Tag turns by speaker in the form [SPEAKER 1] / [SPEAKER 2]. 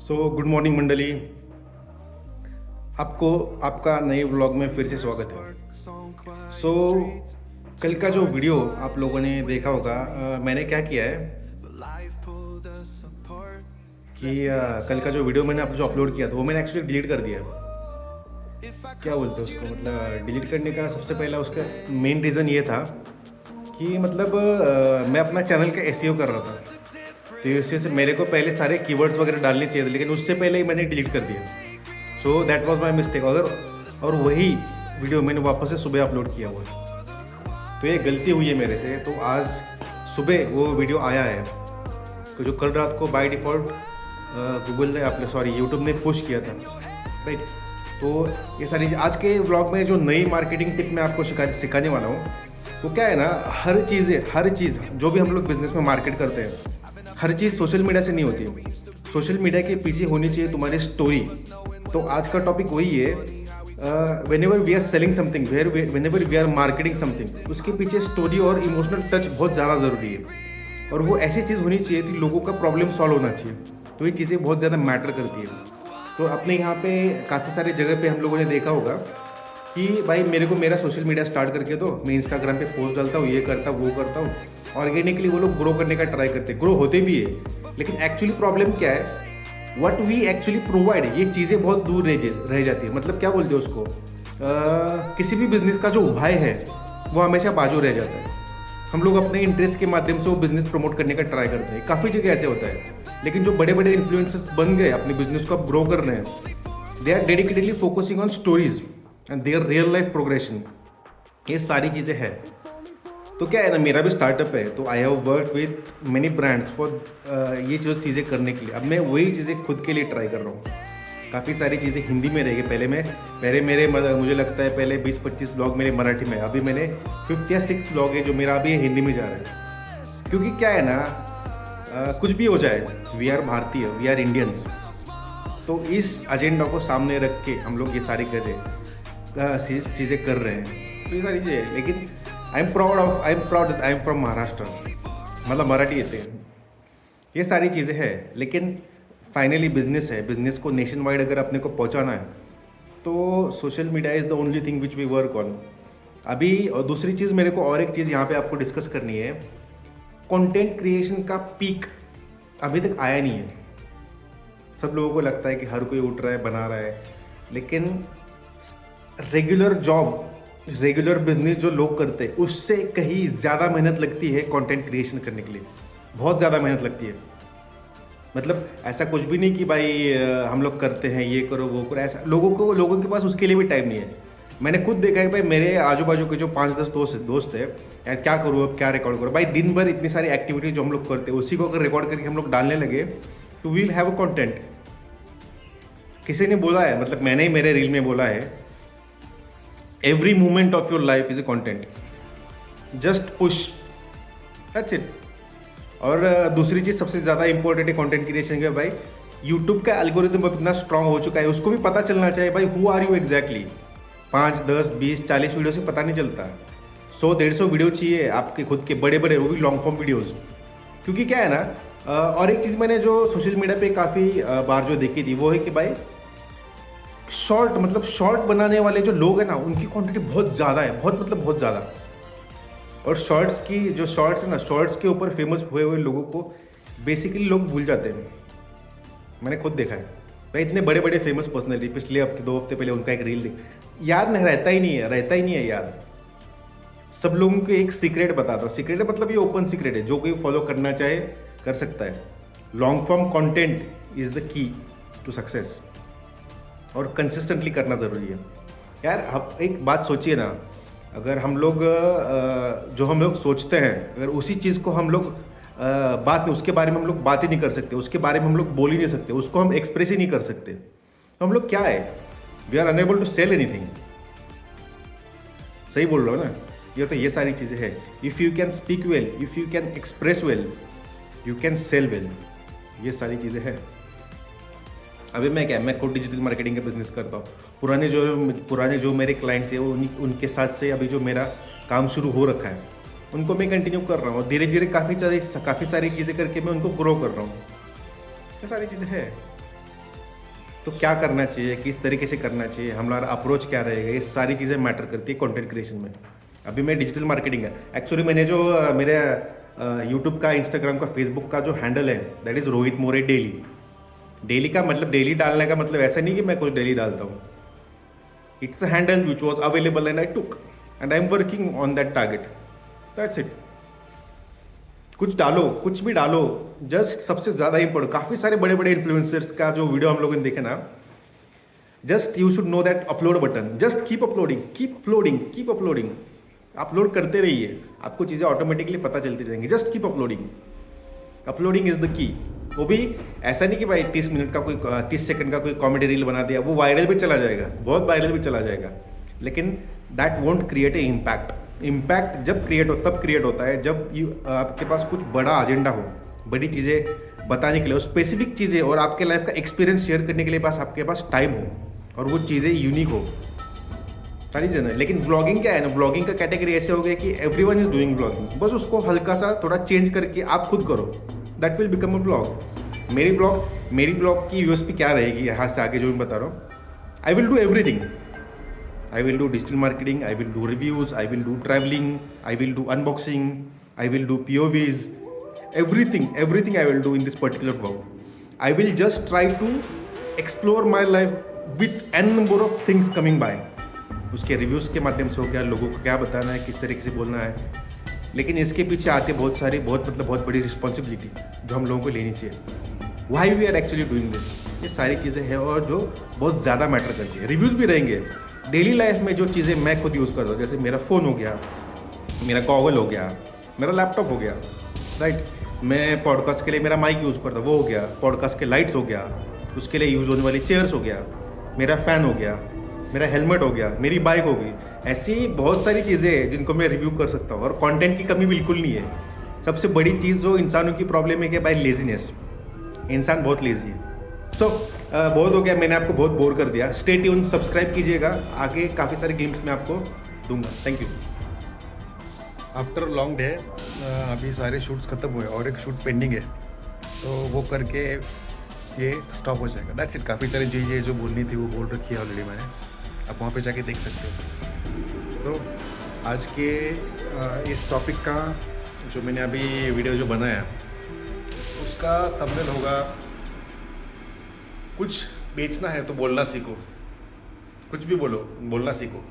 [SPEAKER 1] Good morning मंडली। आपको आपका नए व्लॉग में फिर से स्वागत है। कल का जो वीडियो आप लोगों ने देखा होगा, मैंने क्या किया है कि कल का जो वीडियो मैंने जो अपलोड किया था वो मैंने एक्चुअली डिलीट कर दिया है। क्या बोलते हैं उसको, मतलब डिलीट करने का सबसे पहला उसका मेन रीज़न ये था कि मतलब मैं अपना चैनल का एसईओ कर रहा था, तो इससे से मेरे को पहले सारे कीवर्ड्स वगैरह डालने चाहिए थे, लेकिन उससे पहले ही मैंने डिलीट कर दिया। So that was my mistake. और वही वीडियो मैंने वापस से सुबह अपलोड किया हुआ है, तो ये गलती हुई है मेरे से। तो आज सुबह वो वीडियो आया है, तो जो कल रात को बाय डिफ़ॉल्ट गूगल ने अपने यूट्यूब ने पुश किया था, राइट। तो ये सारी आज के व्लॉग में जो नई मार्केटिंग टिप मैं आपको सिखाने वाला हूँ, वो क्या है ना, हर चीज़ जो भी हम लोग बिजनेस में मार्केट करते हैं, हर चीज़ सोशल मीडिया से नहीं होती है। सोशल मीडिया के पीछे होनी चाहिए तुम्हारी स्टोरी। तो आज का टॉपिक वही है, whenever we are selling something, whenever we are marketing something, उसके पीछे स्टोरी और इमोशनल टच बहुत ज़्यादा ज़रूरी है। और वो ऐसी चीज़ होनी चाहिए कि लोगों का प्रॉब्लम सॉल्व होना चाहिए। तो ये चीज़ें बहुत ज़्यादा मैटर करती है। तो अपने यहाँ पे काफ़ी सारी जगह पे हम लोगों ने देखा होगा कि भाई मेरे को मेरा सोशल मीडिया स्टार्ट करके दो, मैं इंस्टाग्राम पे पोस्ट डालता हूँ, ये करता हूँ, वो करता हूँ। ऑर्गेनिकली वो लोग ग्रो करने का ट्राई करते हैं, ग्रो होते भी है, लेकिन एक्चुअली प्रॉब्लम क्या है, व्हाट वी एक्चुअली प्रोवाइड, ये चीज़ें बहुत दूर रह जाती है। मतलब क्या बोलते हैं उसको, किसी भी बिजनेस का जो उपाय है वो हमेशा बाजू रह जाता है। हम लोग अपने इंटरेस्ट के माध्यम से वो बिजनेस प्रमोट करने का ट्राई करते हैं, काफ़ी जगह ऐसे होता है। लेकिन जो बड़े बड़े इन्फ्लुएंसर्स बन गए, अपने बिजनेस को अब ग्रो कर रहे हैं, they are dedicatedly focusing on stories and their real life progression. ये सारी चीज़ें हैं। तो क्या है ना, मेरा भी स्टार्टअप है, तो I have work with many brands for ये जो चीज़ें करने के लिए। अब मैं वही चीज़ें खुद के लिए ट्राई कर रहा हूँ। काफ़ी सारी चीज़ें हिंदी में रहेगी। पहले मेरे मुझे लगता है पहले 20-25 ब्लॉग मेरे मराठी में, अभी मैंने 5th या 6th ब्लॉग है जो मेरा अभी हिंदी में जा रहा है। क्योंकि क्या है ना, कुछ भी हो जाए, वी आर भारतीय, वी आर इंडियंस। तो इस एजेंडा को सामने रख के हम लोग ये सारी चीज़ें कर रहे हैं। तो ये सारी चीज़ें, लेकिन I am proud I am from Maharashtra, मतलब मराठी येते हैं। ये सारी चीज़ें हैं, लेकिन फाइनली बिजनेस है। बिजनेस को नेशन वाइड अगर अपने को पहुंचाना है, तो social media is the only thing which we work on अभी। और दूसरी चीज़, मेरे को और एक चीज़ यहाँ पे आपको डिस्कस करनी है। कंटेंट क्रिएशन का पीक अभी तक आया नहीं है। सब लोगों को लगता है कि हर कोई उठ रहा है, बना रहा है, लेकिन रेगुलर बिजनेस जो लोग करते हैं, उससे कहीं ज़्यादा मेहनत लगती है कंटेंट क्रिएशन करने के लिए। बहुत ज़्यादा मेहनत लगती है। मतलब ऐसा कुछ भी नहीं कि भाई हम लोग करते हैं, ये करो वो करो, ऐसा लोगों के पास उसके लिए भी टाइम नहीं है। मैंने खुद देखा है भाई, मेरे आजू बाजू के जो 5-10 दोस्त है, यार क्या करूँ, अब क्या रिकॉर्ड करो भाई। दिन भर इतनी सारी एक्टिविटी जो हम लोग करते हैं, उसी को अगर रिकॉर्ड करके हम लोग डालने लगे तो वील हैव अ कंटेंट। किसी ने बोला है, मतलब मैंने ही मेरे रील में बोला है, every moment of your life is a content, just push, that's it. और दूसरी चीज़ सबसे ज़्यादा इंपॉर्टेंट है कंटेंट क्रिएशन के, भाई यूट्यूब का एल्गोरिथम इतना स्ट्रांग हो चुका है, उसको भी पता चलना चाहिए भाई who are you exactly. 5, 10, 20, 40 video से पता नहीं चलता। 100-150 वीडियो चाहिए आपके खुद के, बड़े बड़े, वो भी लॉन्ग फॉर्म वीडियोज़। क्योंकि क्या है ना, और एक चीज़ मैंने जो सोशल मीडिया पे काफ़ी बार जो देखी थी, वो है कि भाई शॉर्ट बनाने वाले जो लोग हैं ना, उनकी क्वांटिटी बहुत ज़्यादा है, बहुत ज़्यादा। और शॉर्ट्स है ना, शॉर्ट्स के ऊपर फेमस हुए हुए लोगों को बेसिकली लोग भूल जाते हैं। मैंने खुद देखा है भाई, इतने बड़े बड़े फेमस पर्सनैलिटी, पिछले हफ्ते 2 हफ्ते पहले उनका एक रील याद नहीं रहता ही नहीं है याद। सब लोगों को एक सीक्रेट बताता हूँ। सीक्रेट मतलब ये ओपन सीक्रेट है, जो कोई फॉलो करना चाहे कर सकता है। Long form content is the key to success, और कंसिस्टेंटली करना ज़रूरी है। यार आप एक बात सोचिए ना, अगर हम लोग जो हम लोग सोचते हैं, अगर उसी चीज़ को हम लोग उसके बारे में हम लोग बात ही नहीं कर सकते, उसके बारे में हम लोग बोल ही नहीं सकते, उसको हम एक्सप्रेस ही नहीं कर सकते, तो हम लोग क्या है, we are unable to sell anything. सही बोल रहा हूँ ना? ये सारी चीज़ें हैं। If you can speak well, if you can express well, you can sell well. ये सारी चीज़ें हैं। अभी मैं खुद डिजिटल मार्केटिंग का बिजनेस करता हूँ। पुराने जो मेरे क्लाइंट्स हैं, उनके साथ से अभी जो मेरा काम शुरू हो रखा है, उनको मैं कंटिन्यू कर रहा हूँ। धीरे धीरे काफ़ी सारी चीज़ें करके मैं उनको ग्रो कर रहा हूँ। ये सारी चीज़ें हैं। तो क्या करना चाहिए, किस तरीके से करना चाहिए, हमारा अप्रोच क्या रहेगा, ये सारी चीज़ें मैटर करती है कंटेंट क्रिएशन में। अभी मैं डिजिटल मार्केटिंग है एक्चुअली, मैंने जो मेरे यूट्यूब का, इंस्टाग्राम का, फेसबुक का जो हैंडल है that is Rohit more daily. Daily का मतलब डेली डालने का मतलब ऐसा नहीं कि मैं कुछ डेली डालता हूँ। It's a handle which was available and I took and I am working on that target, that's it. कुछ डालो, कुछ भी डालो, जस्ट सबसे ज़्यादा इंपॉर्टेंट, काफ़ी सारे बड़े बड़े इन्फ्लुएंसर्स का जो वीडियो हम लोगों ने देखे ना, just you should know that upload button, just keep uploading, keep uploading, keep uploading. Upload करते रहिए, आपको चीज़ें ऑटोमेटिकली पता चलती जाएंगी। Just keep uploading, uploading is the key. वो भी ऐसा नहीं कि भाई 30 मिनट का कोई 30 सेकंड का कोई कॉमेडी रील बना दिया, वो वायरल भी चला जाएगा, बहुत वायरल भी चला जाएगा, लेकिन that won't create a impact. Impact जब क्रिएट हो, तब क्रिएट होता है जब आपके पास कुछ बड़ा एजेंडा हो, बड़ी चीज़ें बताने के लिए, स्पेसिफिक चीज़ें और आपके लाइफ का एक्सपीरियंस शेयर करने के लिए पास आपके पास टाइम हो और वो चीज़ें यूनिक हो, सारी चीज़ें। लेकिन ब्लॉगिंग क्या है ना, ब्लॉगिंग का कैटेगरी ऐसे हो गया कि एवरीवन इज डूइंग ब्लॉगिंग, बस उसको हल्का सा थोड़ा चेंज करके आप खुद करो, that will become a blog. मेरी ब्लॉग की यूएसपी क्या रहेगी यहाँ से आगे जो मैं बता रहा हूँ, I will do everything. I will do digital marketing, I will do reviews, I will do traveling, I will do unboxing, I will do POVs, everything I will do in this particular blog. I will just try to explore my life with n number of things coming by. उसके reviews के माध्यम से हो गया, लोगों को क्या बताना है, किस तरीके से बोलना है, लेकिन इसके पीछे आते बहुत सारी बहुत बड़ी रिस्पॉन्सिबिलिटी जो हम लोगों को लेनी चाहिए। Why we are actually doing this, ये सारी चीज़ें हैं और जो बहुत ज़्यादा मैटर करती है। रिव्यूज़ भी रहेंगे डेली लाइफ में, जो चीज़ें मैं खुद यूज़ करता हूँ, जैसे मेरा फ़ोन हो गया, मेरा गॉगल हो गया, मेरा लैपटॉप हो गया, राइट। मैं पॉडकास्ट के लिए मेरा माइक यूज़ करता हूँ, वो हो गया, पॉडकास्ट के लाइट्स हो गया, उसके लिए यूज़ होने वाली चेयर्स हो गया, मेरा फ़ैन हो गया, मेरा हेलमेट हो गया, मेरी बाइक हो गई। ऐसी बहुत सारी चीज़ें हैं जिनको मैं रिव्यू कर सकता हूँ और कंटेंट की कमी बिल्कुल नहीं है। सबसे बड़ी चीज़ जो इंसानों की प्रॉब्लम है कि भाई लेजीनेस, इंसान बहुत लेजी है। सो बहुत हो गया, मैंने आपको बहुत बोर कर दिया। स्टे ट्यून, सब्सक्राइब कीजिएगा, आगे काफ़ी सारे गेम्स मैं आपको दूंगा। Thank you. After long day अभी सारे शूट्स खत्म हुए और एक शूट पेंडिंग है, तो वो करके ये स्टॉप हो जाएगा, दैट्स इट। काफ़ी सारी चीज़ें जो बोलनी थी वो बोल रखी है ऑलरेडी मैंने, आप वहाँ पे जाके देख सकते हो। सो आज के इस टॉपिक का जो मैंने अभी वीडियो जो बनाया उसका थंबनेल होगा, कुछ बेचना है तो बोलना सीखो, कुछ भी बोलो, बोलना सीखो।